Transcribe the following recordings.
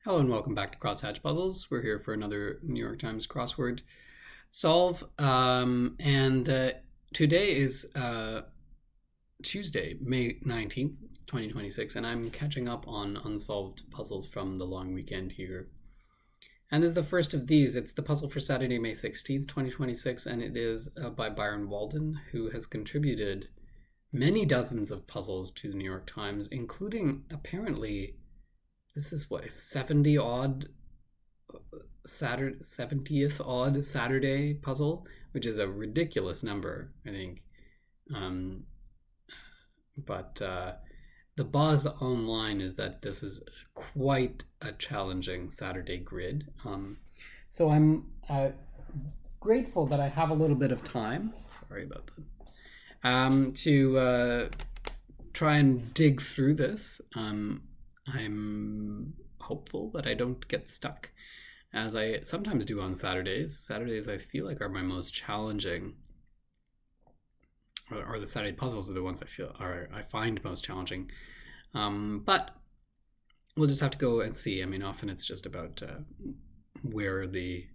Hello and welcome back to Crosshatch Puzzles. We're here for another New York Times crossword solve. Today is Tuesday, May 19th, 2026, and I'm catching up on unsolved puzzles from the long weekend here. And this is the first of these. It's the puzzle for Saturday, May 16th, 2026, and it is by Byron Walden, who has contributed many dozens of puzzles to the New York Times, including apparently this is what 70 odd Saturday 70th odd Saturday puzzle, which is a ridiculous number, I think. Um, but the buzz online is that this is quite a challenging Saturday grid. So I'm grateful that I have a little bit of time. Sorry about that. To try and dig through this. I'm hopeful that I don't get stuck, as I sometimes do on Saturdays. Saturdays I feel like are my most challenging, or the Saturday puzzles are the ones I find most challenging. But we'll just have to go and see. I mean, often it's just about where the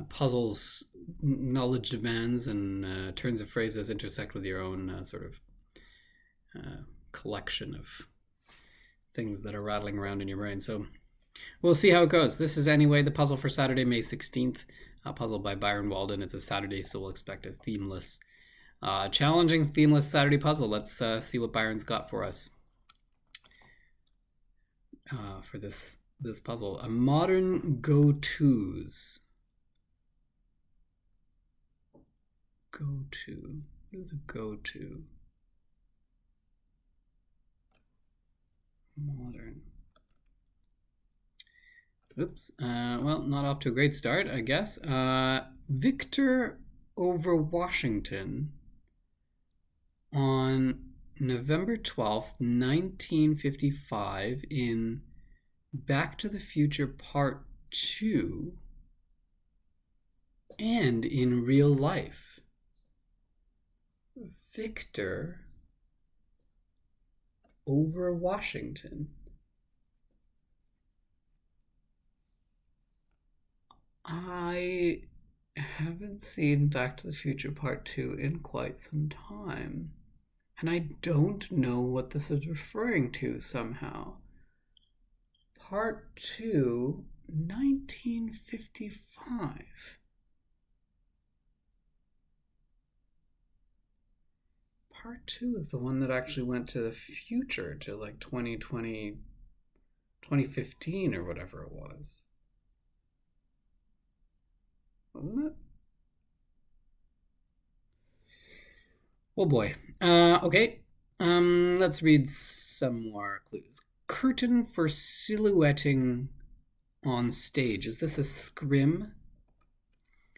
puzzles knowledge demands and turns of phrases intersect with your own sort of collection of things that are rattling around in your brain. So we'll see how it goes. This is anyway the puzzle for Saturday, May 16th, a puzzle by Byron Walden. It's a Saturday, so we'll expect a themeless, challenging themeless Saturday puzzle. Let's see what Byron's got for us for this puzzle. A modern go-tos. Go-to. What is a go-to? Modern. Oops. Well, not off to a great start, I guess. Victor over Washington on November 12th, 1955 in Back to the Future Part 2 and in real life. Victor over Washington. I haven't seen Back to the Future Part 2 in quite some time, and I don't know what this is referring to somehow. Part 2, 1955. Part 2 is the one that actually went to the future, to like 2020, 2015 or whatever it was. Wasn't it? Oh boy. Okay. Let's read some more clues. Curtain for silhouetting on stage. Is this a scrim?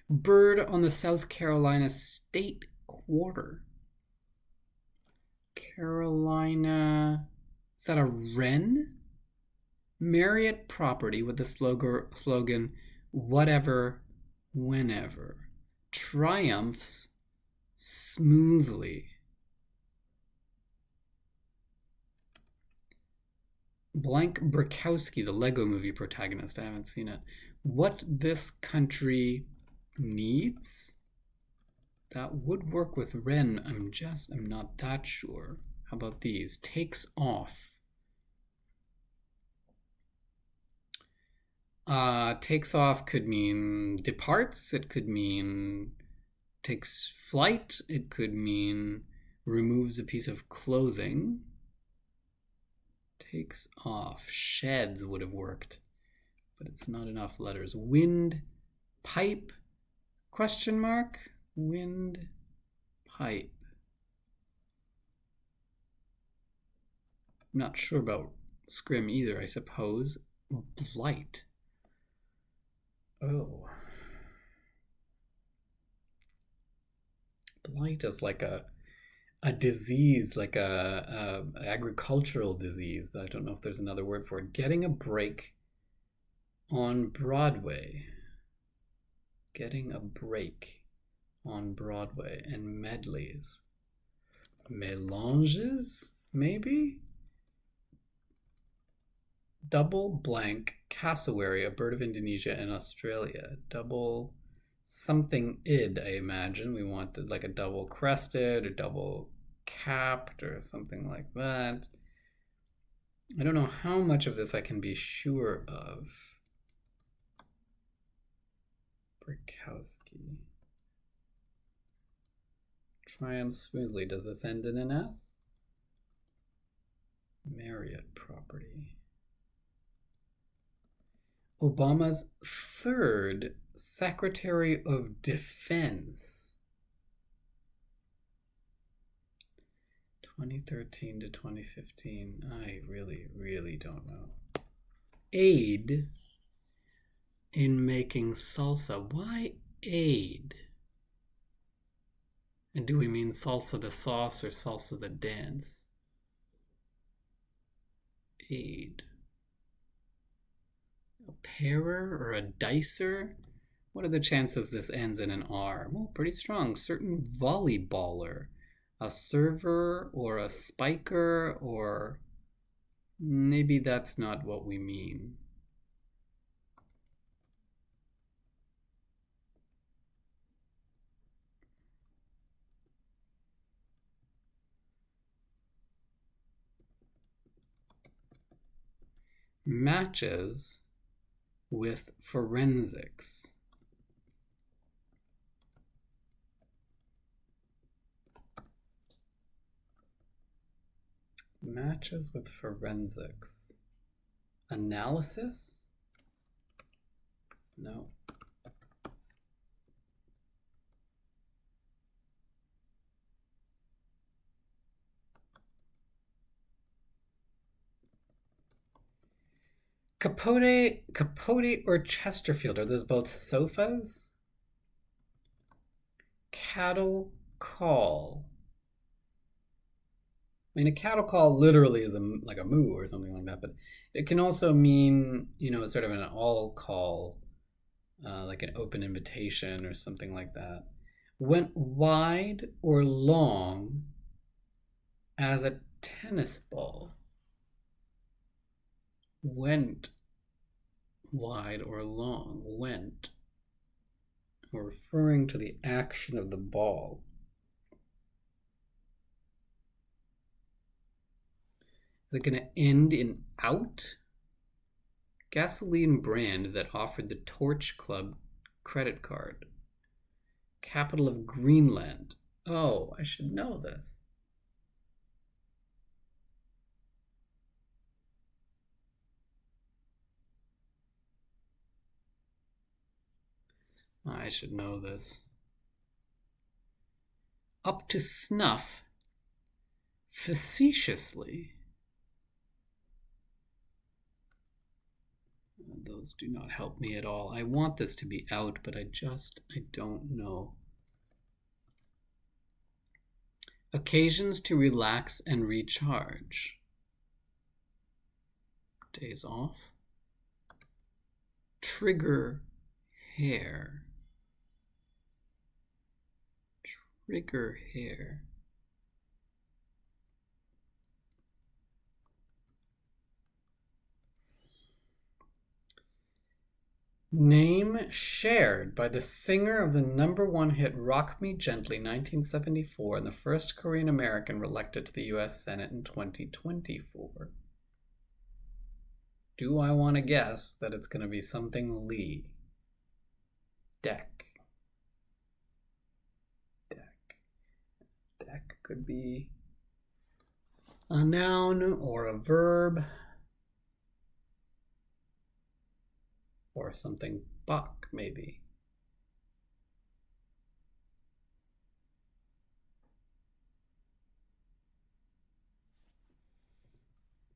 Bird on the South Carolina State Quarter. Carolina. Is that a wren? Marriott property with the slogan whatever, whenever. Triumphs smoothly. Blank Brakowski, the Lego movie protagonist. I haven't seen it. What this country needs? That would work with Ren. I'm not that sure. How about these? Takes off. Takes off could mean departs. It could mean takes flight. It could mean removes a piece of clothing. Takes off. Sheds would have worked, but it's not enough letters. Wind, pipe, question mark. Wind, pipe. I'm not sure about scrim either, I suppose. Blight. Oh. Blight is like a disease, like a agricultural disease, but I don't know if there's another word for it. Getting a break on Broadway. Getting a break on Broadway. And medleys. Mélanges, maybe? double blank cassowary, a bird of Indonesia and Australia. Double something id, I imagine. We wanted like a double crested or double capped or something like that. I don't know how much of this I can be sure of. Brikowski. Triumph smoothly. Does this end in an S? Marriott property. Obama's third Secretary of Defense. 2013 to 2015. I really don't know. Aid in making salsa. Why aid? And do we mean salsa the sauce or salsa the dance? Aid. A pairer or a dicer? What are the chances this ends in an R? Well, pretty strong. Certain volleyballer. A server or a spiker, or maybe that's not what we mean. Matches with forensics. Matches with forensics. Analysis? No. Capote or Chesterfield, are those both sofas? Cattle call. I mean, a cattle call literally is like a moo or something like that, but it can also mean, you know, sort of an all call, like an open invitation or something like that. Went wide or long as a tennis ball. Went wide or long. Went. We're referring to the action of the ball. Is it going to end in out? Gasoline brand that offered the Torch Club credit card. Capital of Greenland. Oh, I should know this. I should know this. Up to snuff. Facetiously. Those do not help me at all. I want this to be out, but I don't know. Occasions to relax and recharge. Days off. Trigger hair. Trigger hair. Name shared by the singer of the #1 hit Rock Me Gently 1974 and the first Korean American elected to the US Senate in 2024. Do I want to guess that it's going to be something Lee? Deck. Deck could be a noun or a verb. Or something buck, maybe.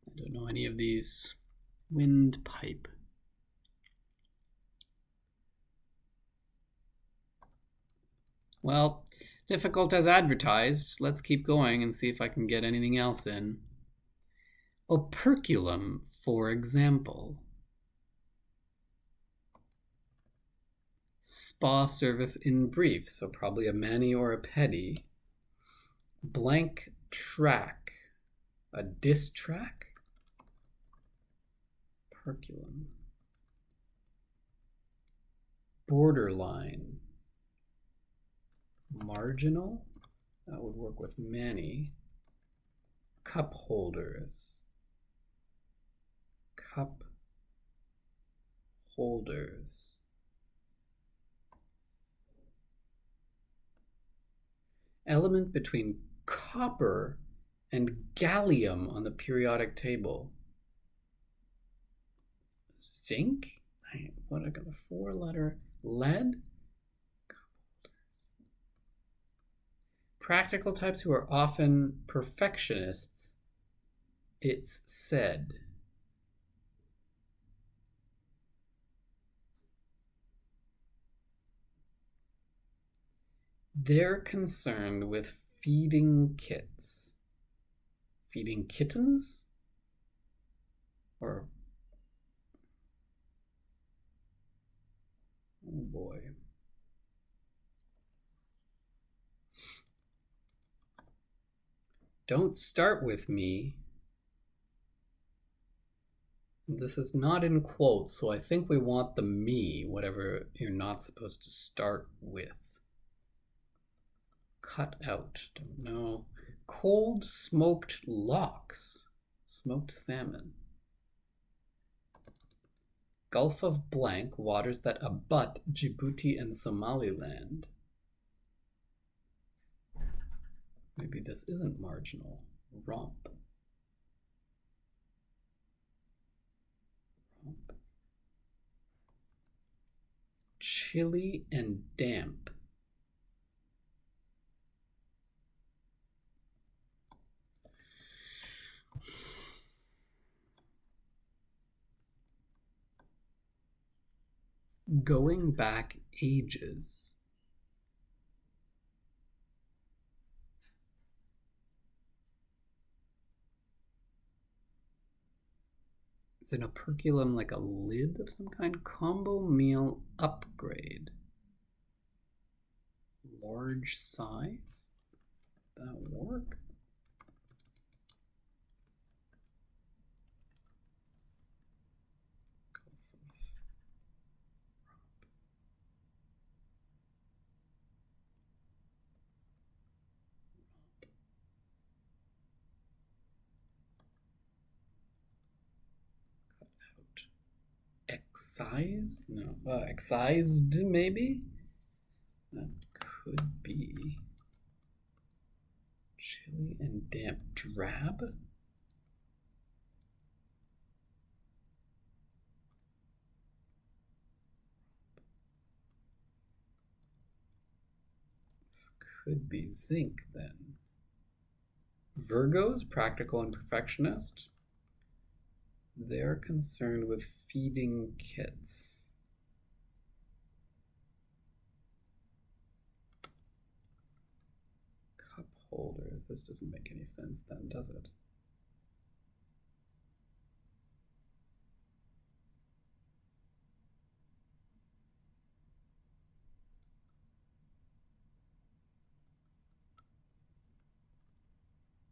I don't know any of these. Windpipe. Well, difficult as advertised. Let's keep going and see if I can get anything else in. Operculum, for example. Spa service in brief, so probably a mani or a pedi. Blank track. A diss track? Operculum. Borderline. Marginal. That would work with many. Cup holders. Cup holders. Element between copper and gallium on the periodic table. Zinc? What I got a 4-letter lead? Practical types who are often perfectionists, it's said. They're concerned with feeding kits. Feeding kittens? Or... oh boy. Don't start with me. This is not in quotes, so I think we want the me, whatever you're not supposed to start with. Cut out, don't know. Cold smoked lox, smoked salmon. Gulf of blank, waters that abut Djibouti and Somaliland. Maybe this isn't marginal. Romp. Romp. Chilly and damp. Going back ages. Is an operculum like a lid of some kind? Combo meal upgrade. Large size? That work? Excised? No. Excised, maybe? That could be. Chilly and damp. Drab? This could be zinc, then. Virgos, practical and perfectionist. They're concerned with feeding kits. Cup holders. This doesn't make any sense then, does it?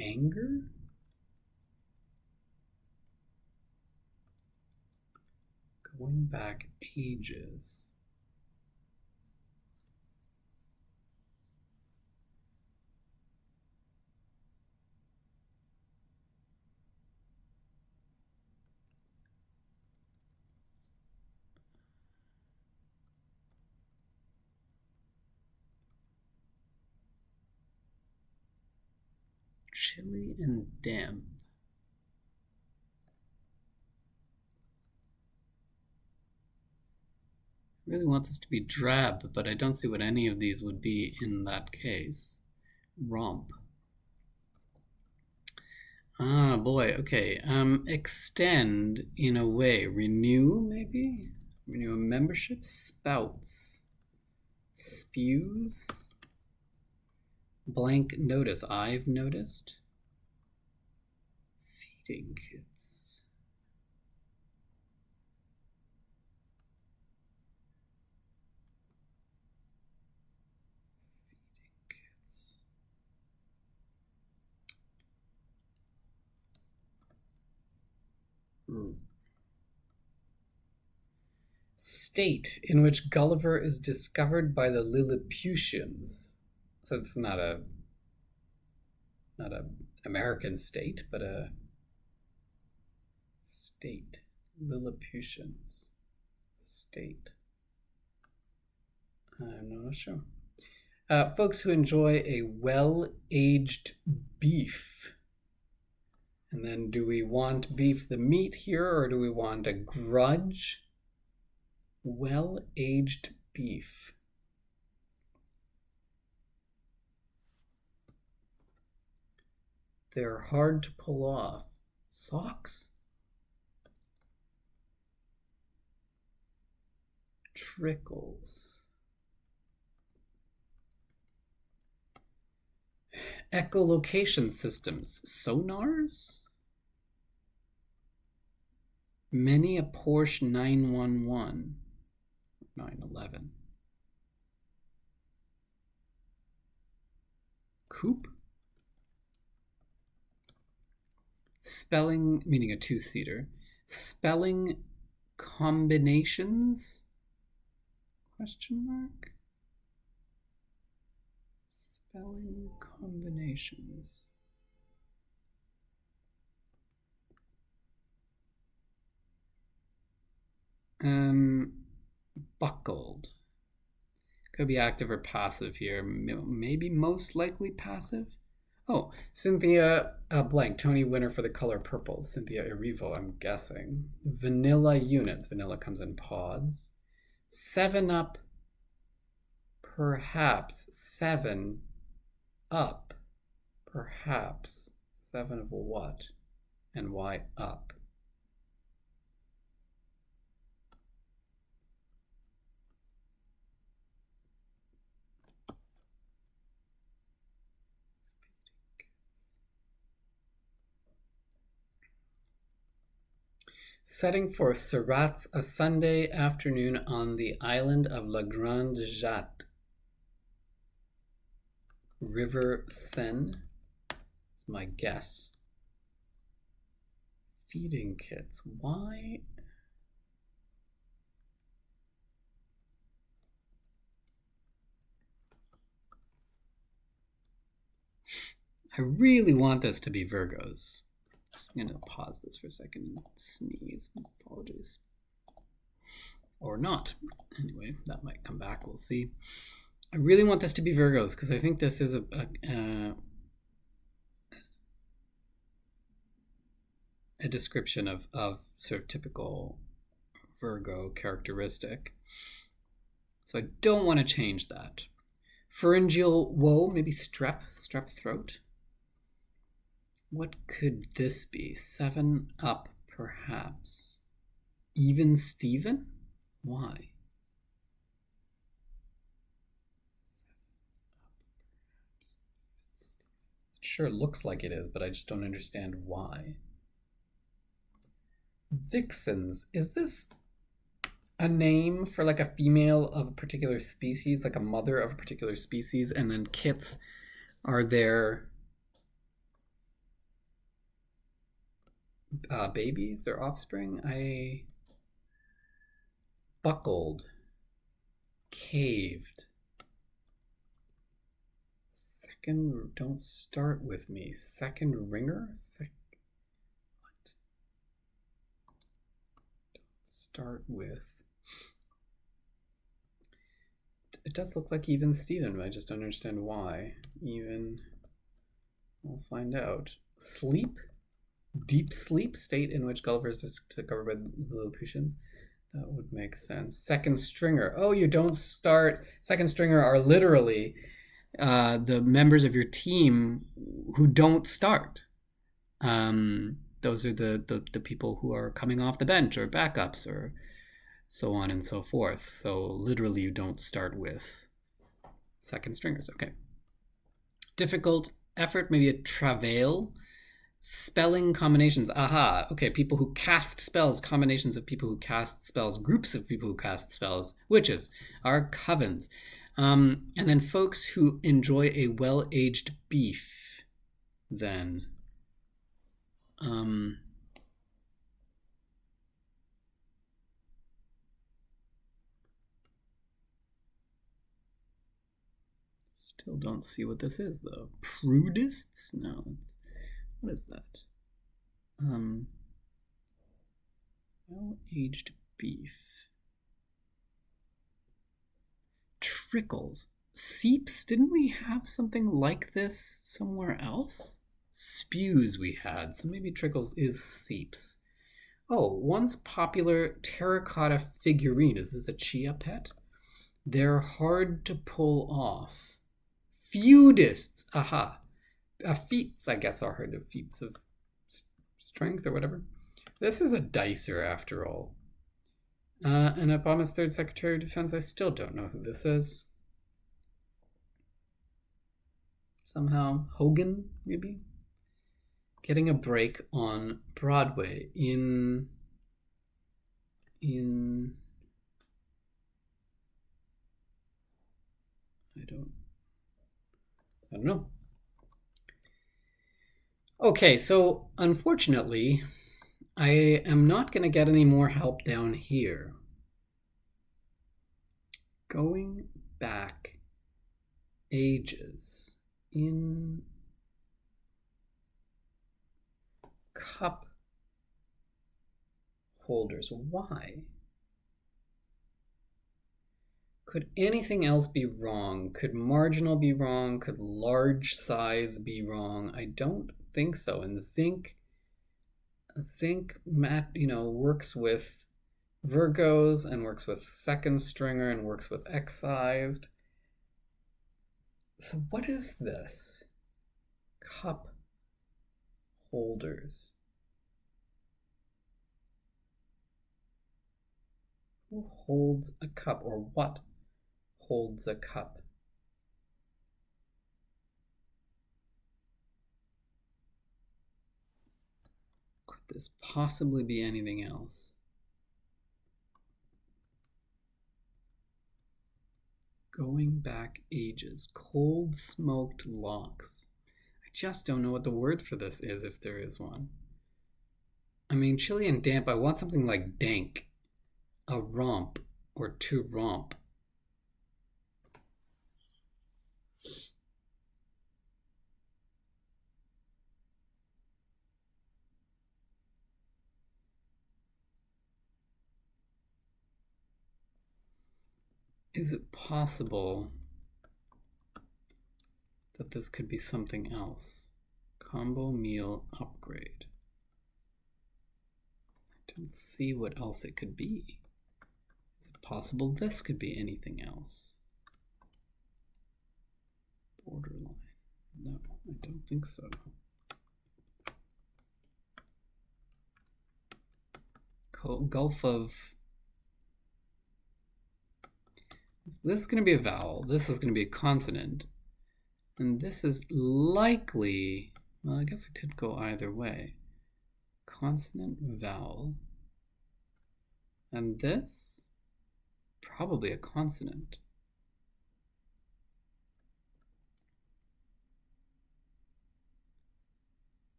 Anger? Going back ages. Chilly and damp. I really want this to be drab, but I don't see what any of these would be in that case. Romp. Ah, boy, okay. Extend in a way. Renew, maybe? Renew a membership. Spouts. Spews. Blank notice. I've noticed. Feeding kits. state in which Gulliver is discovered by the Lilliputians. So it's not a American state, but a state. Lilliputians. State. I'm not sure. Folks who enjoy a well-aged beef. And then do we want beef the meat here, or do we want a grudge? Well-aged beef. They're hard to pull off. Socks? Trickles. Echolocation systems. Sonars? Many a Porsche 911. 911. Coupe? Spelling, meaning a two-seater. Spelling combinations? Question mark? Spelling combinations. Buckled. Could be active or passive here. Maybe most likely passive. Oh, Cynthia blank. Tony winner for the color purple. Cynthia Erivo, I'm guessing. Vanilla units. Vanilla comes in pods. 7-Up. Perhaps. 7-Up. Perhaps. 7 of what? And why up? Setting for Surats, a Sunday afternoon on the island of La Grande Jatte. River Seine. That's my guess. Feeding kits. Why? I really want this to be Virgos. So I'm going to pause this for a second and sneeze. Apologies. Or not. Anyway, that might come back. We'll see. I really want this to be Virgos because I think this is a description of sort of typical Virgo characteristic. So I don't want to change that. Pharyngeal woe, maybe strep throat. What could this be? 7-Up, perhaps. Even Steven? Why? 7-Up, perhaps. It sure looks like it is, but I just don't understand why. Vixens. Is this a name for like a female of a particular species, like a mother of a particular species, and then kits are their babies, their offspring? Buckled. Caved. Second, don't start with me. Second ringer? What? Don't start with. It does look like even Steven, but I just don't understand why. Even. We'll find out. Sleep? Deep sleep, state in which Gulliver is discovered by the Lilliputians. That would make sense. Second stringer. Oh, you don't start. Second stringer are literally the members of your team who don't start. Those are the people who are coming off the bench or backups or so on and so forth. So literally you don't start with second stringers. Okay. Difficult effort, maybe a travail. Spelling combinations. Aha. Okay, people who cast spells, combinations of people who cast spells, groups of people who cast spells, witches, are covens. And then folks who enjoy a well-aged beef, then. Still don't see what this is, though. Prudists? No, what is that? Well-aged beef. Trickles. Seeps? Didn't we have something like this somewhere else? Spews we had, so maybe trickles is seeps. Oh, once popular terracotta figurine. Is this a chia pet? They're hard to pull off. Feudists. Aha. Feats, I guess, are hard to feats of strength or whatever. This is a dicer after all. And Obama's third Secretary of Defense, I still don't know who this is. Somehow Hogan, maybe? Getting a break on Broadway in I don't know. Okay, so unfortunately, I am not going to get any more help down here. Going back ages in cup holders. Why? Could anything else be wrong? Could marginal be wrong? Could large size be wrong? I don't think so. And zinc, works with Virgos and works with second stringer and works with excised. So what is this? Cup holders. Who holds a cup, or what holds a cup? Could this possibly be anything else? Going back ages. Cold smoked locks. I just don't know what the word for this is, if there is one. I mean, chilly and damp, I want something like dank. A romp, or to romp. Is it possible that this could be something else? Combo meal upgrade. I don't see what else it could be. Is it possible this could be anything else? Borderline. No, I don't think so. Gulf of... Is this going to be a vowel? This is going to be a consonant. And this is likely... Well, I guess it could go either way. Consonant, vowel. And this... Probably a consonant.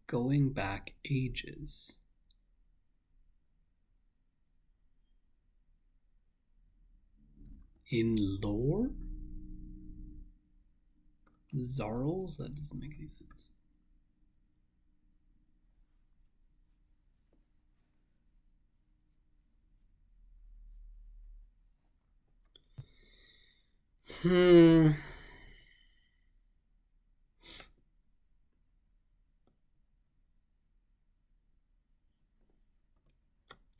Going back ages. In lore? Zarls? That doesn't make any sense.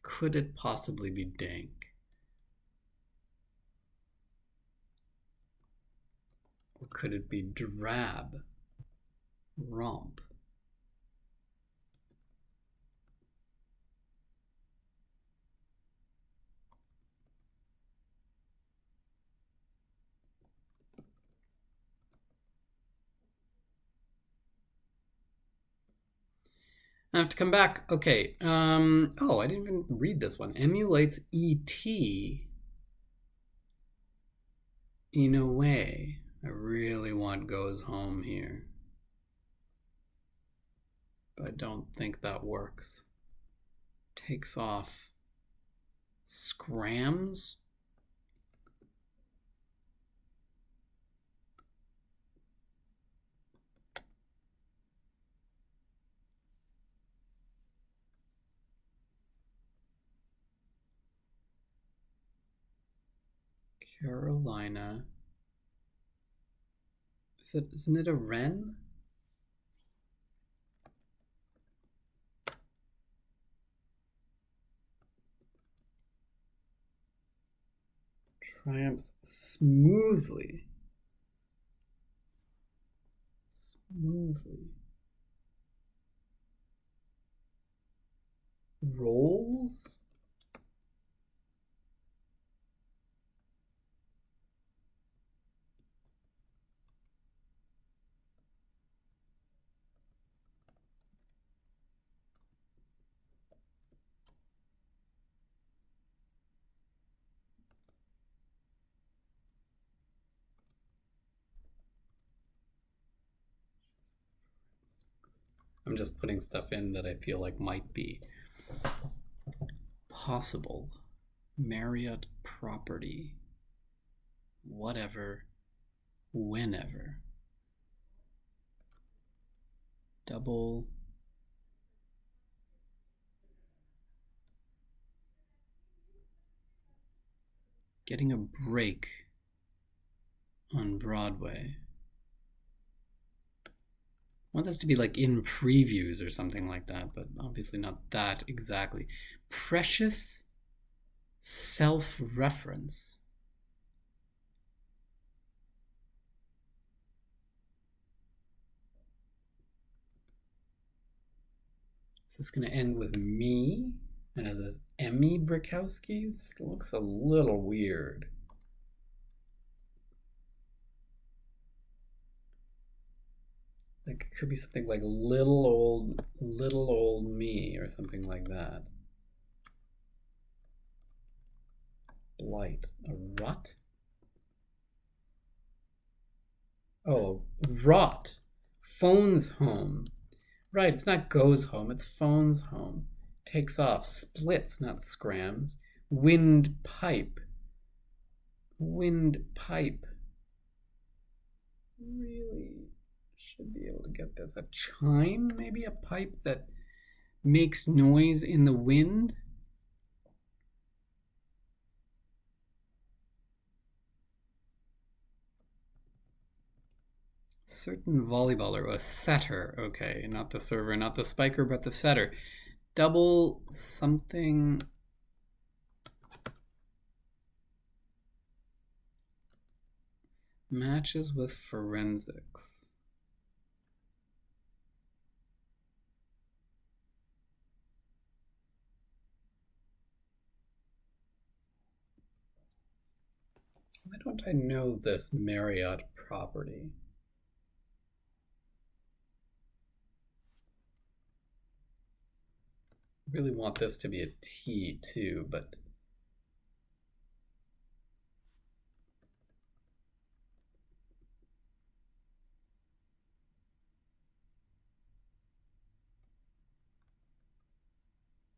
Could it possibly be dank? Or could it be drab? Romp. I have to come back. Okay. Oh, I didn't even read this one. Emulates ET in a way. I really want goes home here. But I don't think that works. Takes off. Scrams? Carolina. Isn't it a wren? Triumphs smoothly. Smoothly. Rolls? I'm just putting stuff in that I feel like might be possible. Marriott property. Whatever. Whenever. Double. Getting a break on Broadway. I want this to be like in previews or something like that, but obviously not that exactly. Precious self-reference. Is this going to end with me? And it says Emmy Brickowski? This looks a little weird. Like it could be something like little old me or something like that. Blight. A rut? Oh, rot. Phone's home. Right, it's not goes home, it's phone's home. Takes off. Splits, not scrams. Windpipe. Windpipe. Really should be able to get this. A chime, maybe a pipe that makes noise in the wind. Certain volleyballer, a setter. Okay, not the server, not the spiker, but the setter. Double something. Matches with forensics. Why don't I know this Marriott property? I really want this to be a T too, but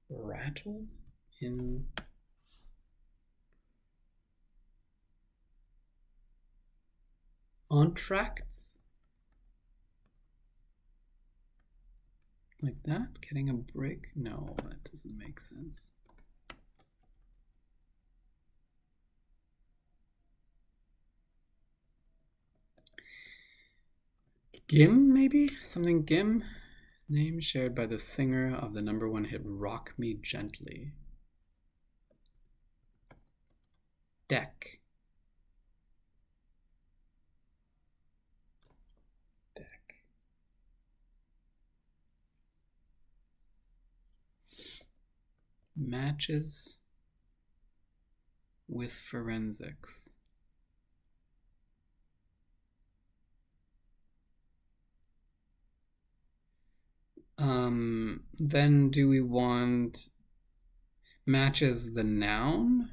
rattle in entracts? Like that? Getting a break? No, that doesn't make sense. Gim, maybe? Something Gim? Name shared by the singer of the #1 hit Rock Me Gently. Deck. Deck. Matches with forensics. Then do we want matches the noun?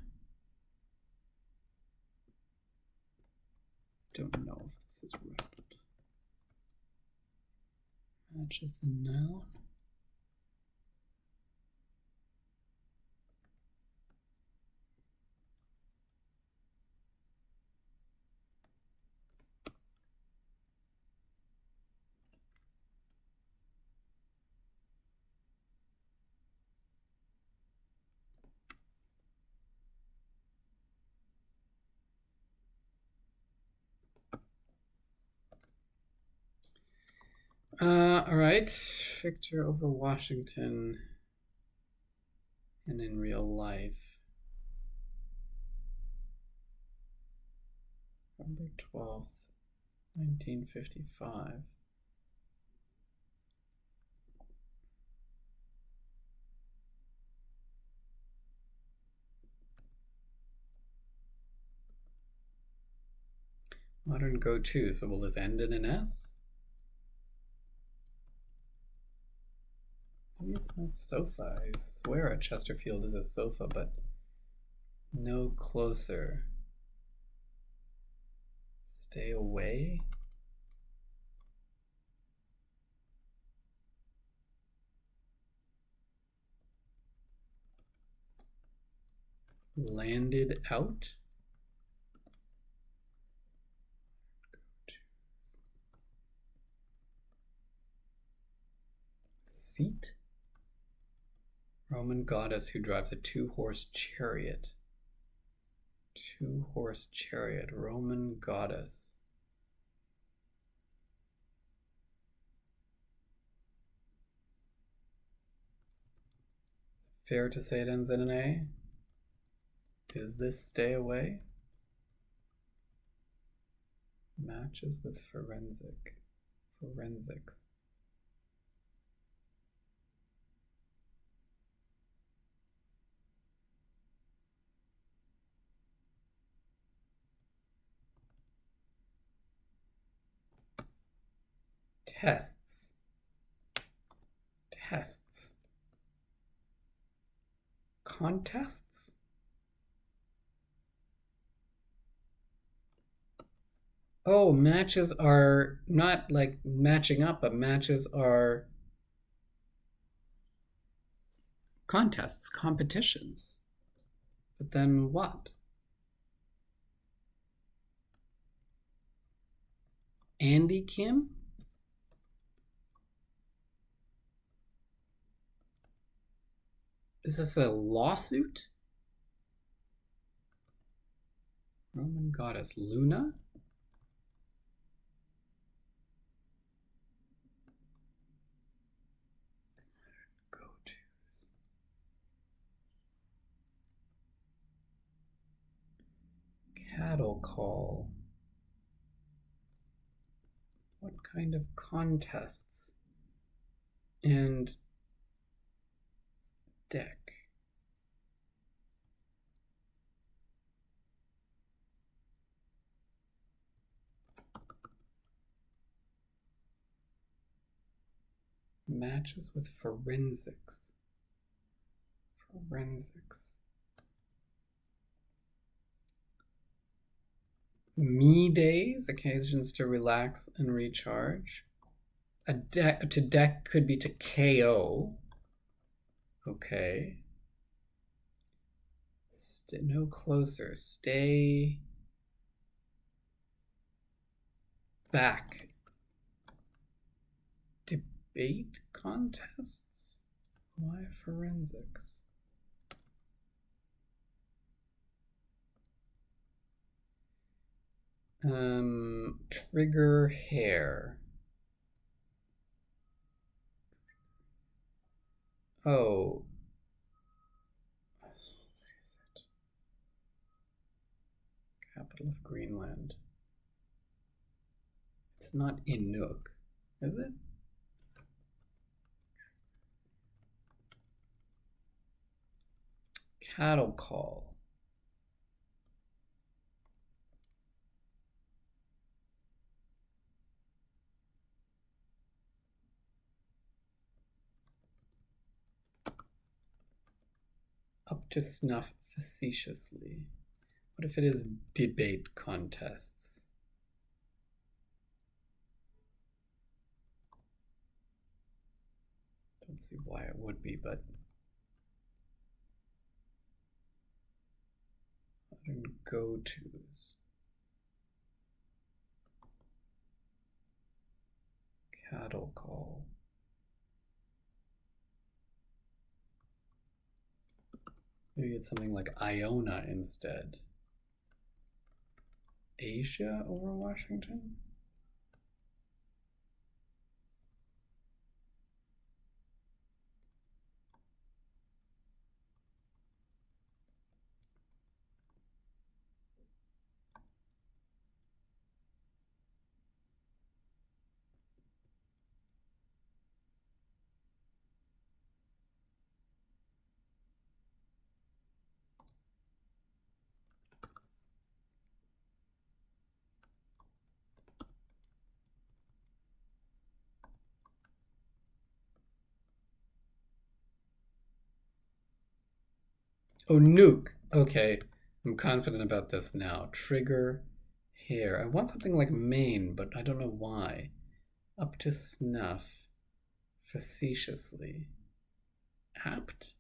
Don't know if this is right. Matches the noun. All right. Victor over Washington. And in real life. November 12th, 1955. Modern go-to, so will this end in an S? Maybe it's not sofa. I swear a Chesterfield is a sofa, but no closer. Stay away? Landed out? Seat? Roman goddess who drives a two-horse chariot. Two-horse chariot. Roman goddess. Fair to say it ends in an A? Is this stay away? Matches with forensic. Forensics. Tests. Tests. Contests? Oh, matches are not like matching up, but matches are contests, competitions. But then what? Andy Kim? Is this a lawsuit? Roman goddess Luna? Go-tos. Cattle call. What kind of contests? And deck. Matches with forensics. Forensics. Me days, occasions to relax and recharge. A deck to deck could be to KO. Okay. No closer. Stay back. Debate contests? Why forensics? Trigger hair. Oh. What is it? Capital of Greenland. It's not Inuk, is it? Cattle call. Up to snuff facetiously. What if it is debate contests? Don't see why it would be, but modern go-tos. Cattle call. Maybe it's something like Iona instead. Asia over Washington? Oh, nuke. Okay, I'm confident about this now. Trigger hair. I want something like mane, but I don't know why. Up to snuff. Facetiously. Apt?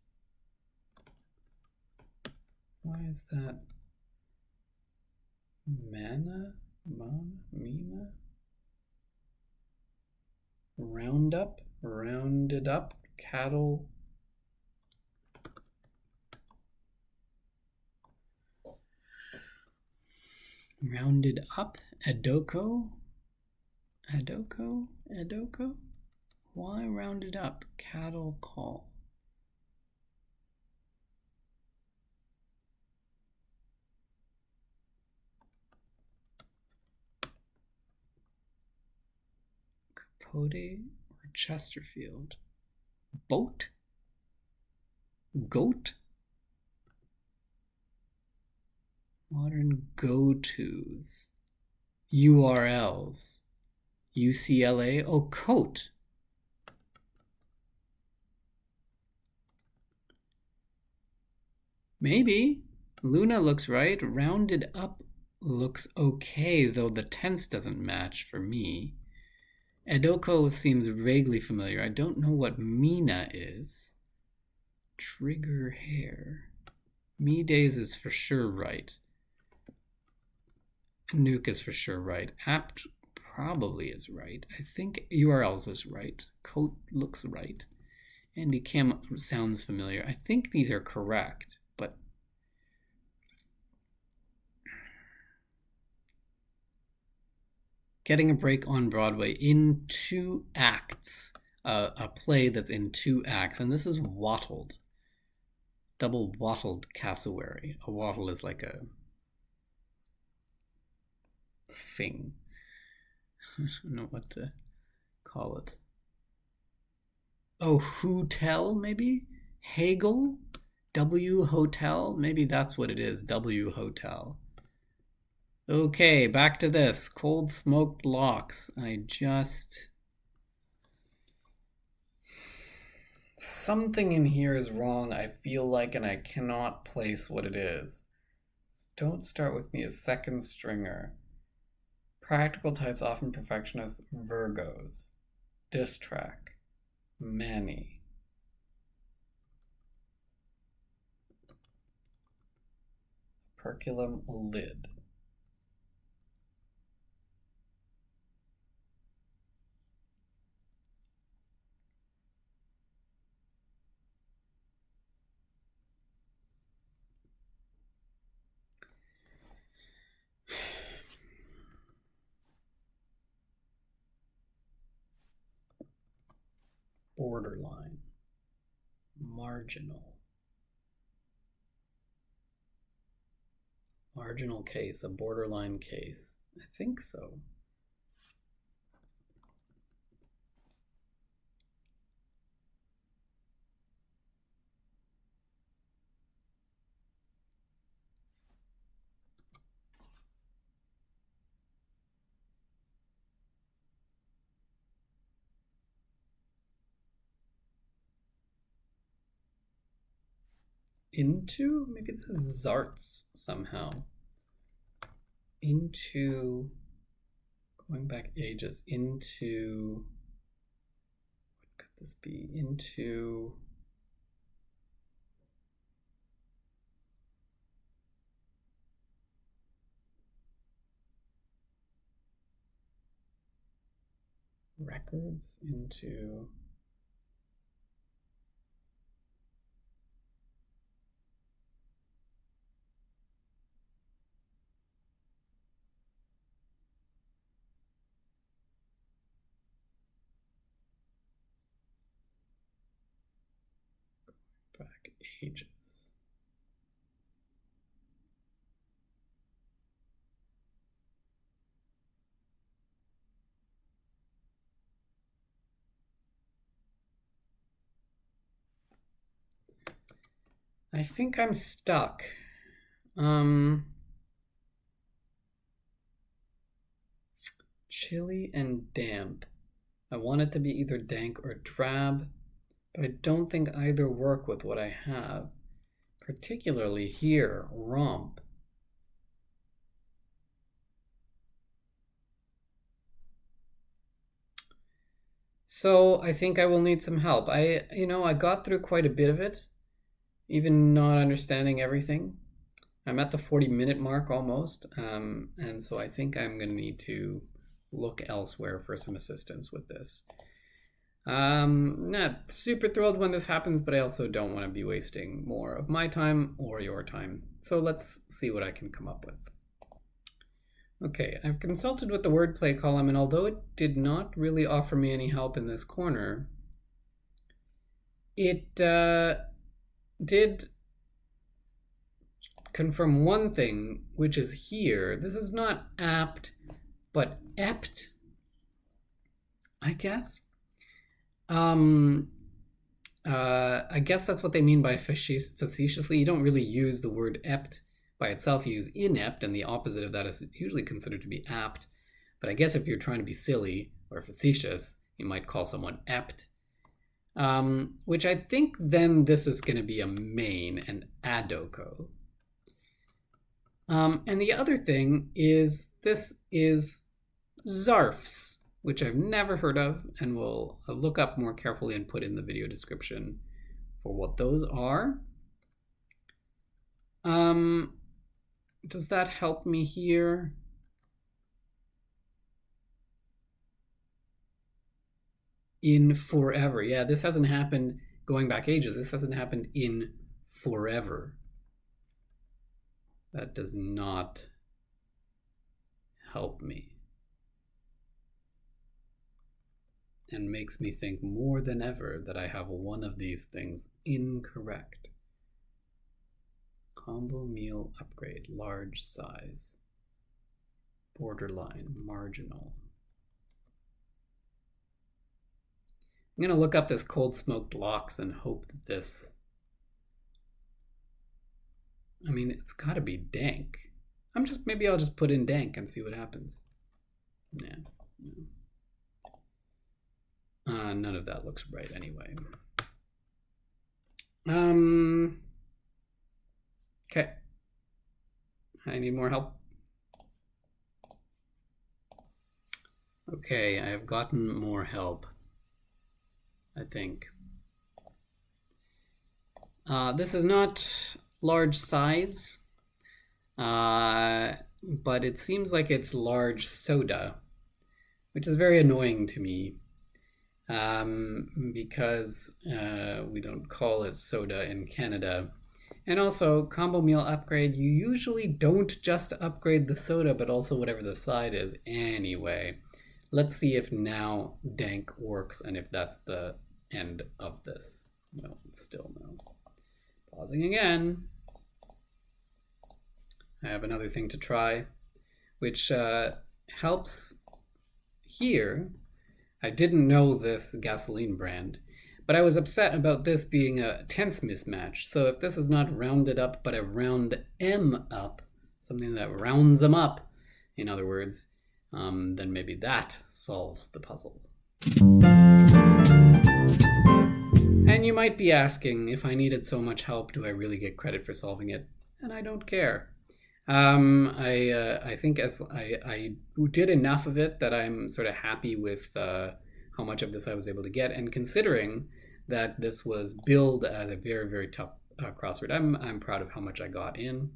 Why is that? Mana? Mina? Roundup? Rounded up? Cattle? Rounded up? Adoko? Adoko? Adoko? Why rounded up? Cattle call. Capote or Chesterfield? Boat? Goat? Modern go-tos. URLs. UCLA? Oh, coat. Maybe. Luna looks right. Rounded up looks okay, though the tense doesn't match for me. Edoko seems vaguely familiar. I don't know what Mina is. Trigger hair. Me days is for sure right. Nuke is for sure right. Apt probably is right. I think URLs is right. Coat looks right. Andy Cam sounds familiar. I think these are correct, but Getting a Break on Broadway in 2 acts. A play that's in 2 acts, and this is wattled. Double wattled cassowary. A wattle is like a thing. I don't know what to call it. Oh, hotel, maybe? Hegel? W hotel? Maybe that's what it is. W hotel. Okay, back to this. Cold smoked locks. Something in here is wrong, I feel like, and I cannot place what it is. Don't start with me as second stringer. Practical types, often perfectionists, Virgos. Diss track. Manny. Perculum, a lid. Borderline. Marginal. Marginal case, a borderline case. I think so. Into? Maybe the Zarts somehow. Into, going back ages, into, what could this be? Into, records, into, back ages. I think I'm stuck. Chilly and damp. I want it to be either dank or drab, but I don't think either work with what I have. particularly here, romp. So I think I will need some help. I got through quite a bit of it, even not understanding everything. I'm at the 40-minute mark almost, and so I think I'm going to need to look elsewhere for some assistance with this. Not super thrilled when this happens, but I also don't want to be wasting more of my time or your time. So let's see what I can come up with. Okay, I've consulted with the wordplay column, and although it did not really offer me any help in this corner, it did confirm one thing, which is here. This is not apt, but ept, I guess. I guess that's what they mean by facetiously. You don't really use the word ept by itself. You use inept, and the opposite of that is usually considered to be apt. But I guess if you're trying to be silly or facetious, you might call someone ept. Which I think then this is going to be a main, an adoco. And the other thing is this is zarfs, which I've never heard of, and will look up more carefully and put in the video description for what those are. Does that help me here? In forever. Yeah, this hasn't happened going back ages. This hasn't happened in forever. That does not help me. And makes me think more than ever that I have one of these things incorrect. Combo meal upgrade, large size, borderline, marginal. I'm going to look up this cold smoked lox and hope that this, I mean, it's got to be dank. Maybe I'll just put in dank and see what happens. Yeah. None of that looks right anyway. Okay. I need more help. Okay, I have gotten more help, I think. This is not large size, but it seems like it's large soda, which is very annoying to me. Because we don't call it soda in Canada. And also, combo meal upgrade, you usually don't just upgrade the soda, but also whatever the side is anyway. Let's see if now dank works and if that's the end of this. No, still no. Pausing again. I have another thing to try, which helps here. I didn't know this gasoline brand, but I was upset about this being a tense mismatch. So if this is not rounded up, but a round M up, something that rounds them up, in other words, then maybe that solves the puzzle. And you might be asking, if I needed so much help, do I really get credit for solving it? And I don't care. I think as I did enough of it that I'm sort of happy with how much of this I was able to get, and considering that this was billed as a very, very tough crossword, I'm proud of how much I got in,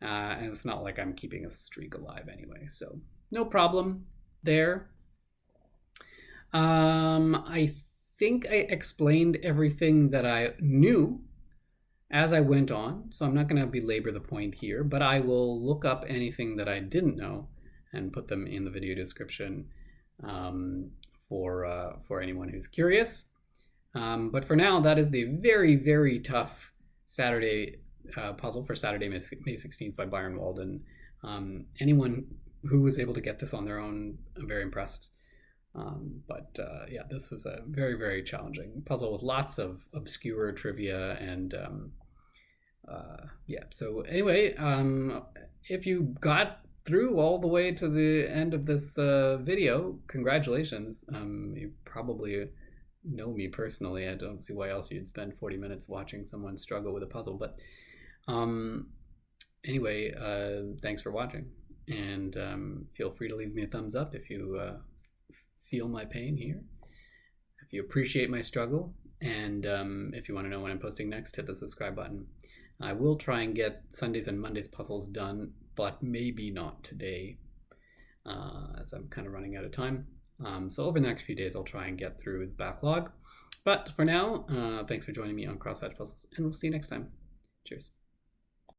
and it's not like I'm keeping a streak alive anyway, so no problem there. I think I explained everything that I knew as I went on, so I'm not going to belabor the point here, but I will look up anything that I didn't know and put them in the video description for anyone who's curious. But for now, that is the very, very tough Saturday puzzle for Saturday, May 16th by Byron Walden. Anyone who was able to get this on their own, I'm very impressed. Yeah, this was a very, very challenging puzzle with lots of obscure trivia and yeah. So anyway, if you got through all the way to the end of this video, congratulations. You probably know me personally. I don't see why else you'd spend 40 minutes watching someone struggle with a puzzle, but Anyway, thanks for watching, and feel free to leave me a thumbs up if you feel my pain here, if you appreciate my struggle, and if you want to know when I'm posting next, hit the subscribe button. I will try and get Sundays and Mondays puzzles done, but maybe not today, as I'm kind of running out of time. So over the next few days, I'll try and get through the backlog. But for now, thanks for joining me on Crosshatch Puzzles, and we'll see you next time. Cheers.